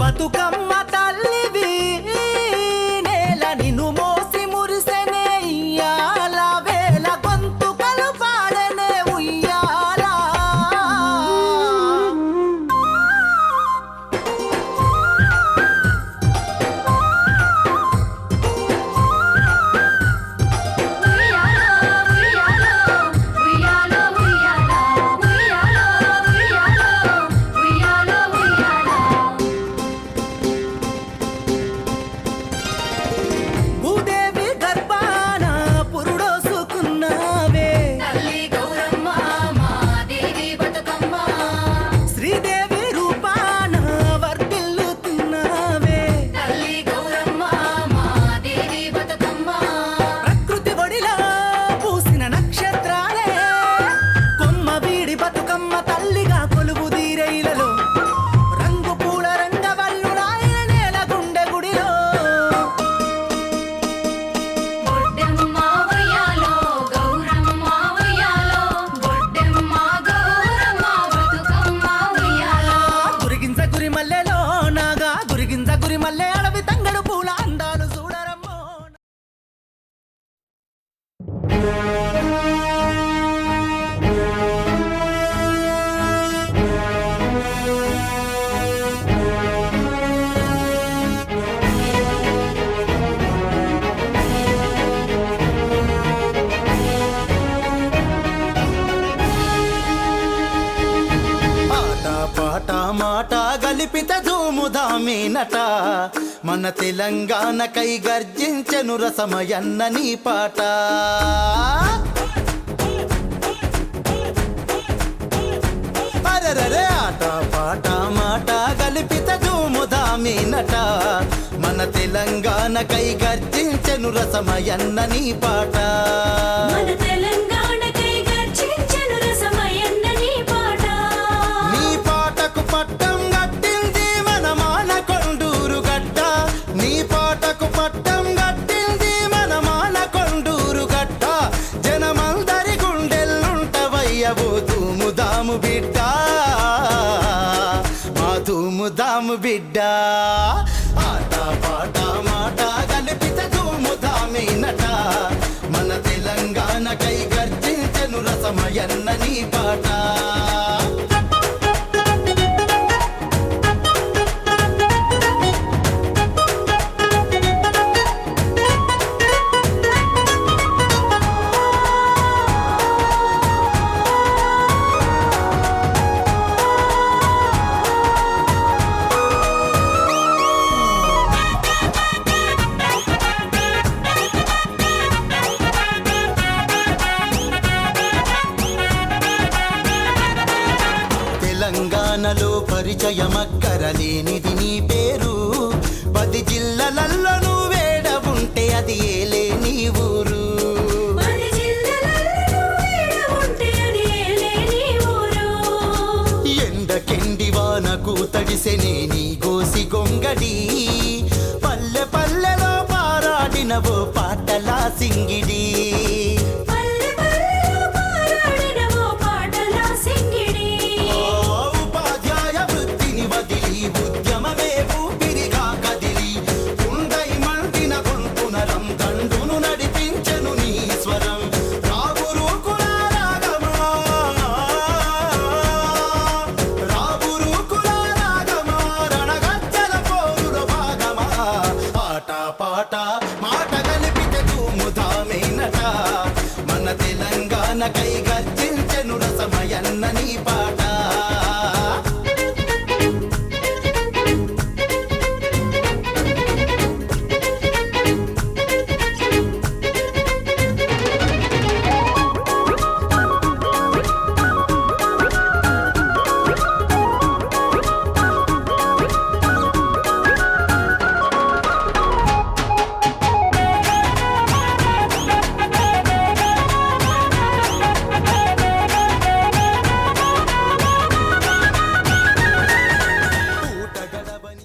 బతుకమ్మ తల్లివి నేల నిన్ను మోసి మురిసెనే ఇయ్యాల వేల గొంతుకలు పాడనే ఉయ్యాల భూదేవి గర్భాన పురుడోసుకున్నావే శ్రీదేవి రూపాన వర్ధిల్లుతున్నావే ప్రకృతి ఒడిలో పూసిన నక్షత్రాలే కొమ్మ వీడి బతుకమ్మ తల్లిగా కొలువు దీరైలలో రంగు పూల రంగవల్లులాయన నేల గుండె గుడిలో గురిగింజ గురి మల్లెలో నాగా గురిగింజ గురి మల్లె అడవి తంగడు పూల అందాలు చూడరమ్మో ఆట పాట మాట గలిపిత ధూముధామేనట మన తెలంగాణకై గర్జించెను రసమయన్న నీ పాట అరరరే ఆట పాట మాట గలిపిత ధూముధామేనట మన తెలంగాణకై గర్జించెను రసమయన్న నీ పాట నీ పాటకు పట్టం గట్టింది మన మానకొండూరు గడ్డ నీ పాటకు పట్టం గట్టింది మన మానకొండూరు గడ్డ జనమందరి గుండెల్లుంటవయ్యవు తూముదాము బిడ్డ మా తూముదాము బిడ్డ ఆట పాట మాట గలిపిత తూముదామేనట మన తెలంగాణకై గర్జించెను రసమయన్న నీ పాట తెలంగాణలో పరిచయమక్కరలేనిది నీ పేరు 10 జిల్లాలలో నువ్వేడ ఉంటే అది ఏలే నీ ఊరు ఎండకెండి వానకు తడిసెనే నీ గోసి గొంగడి పల్లె పల్లెలో పారాడినవో పాటలా సింగిడి ఉపాధ్యాయ వృత్తిని వదిలి ఉద్యమమే ఊపిరిగా కదిలి కుండై మండిన గొంతునరం దండును నడిపించెను నీ స్వరం రాబురుకుల రాగమా రాబురుకుల రాగమా రణగజ్జల పోరులో భాగమా ఆట పాట మాట కలిపితే తూముదామేనట మన తెలంగాణకై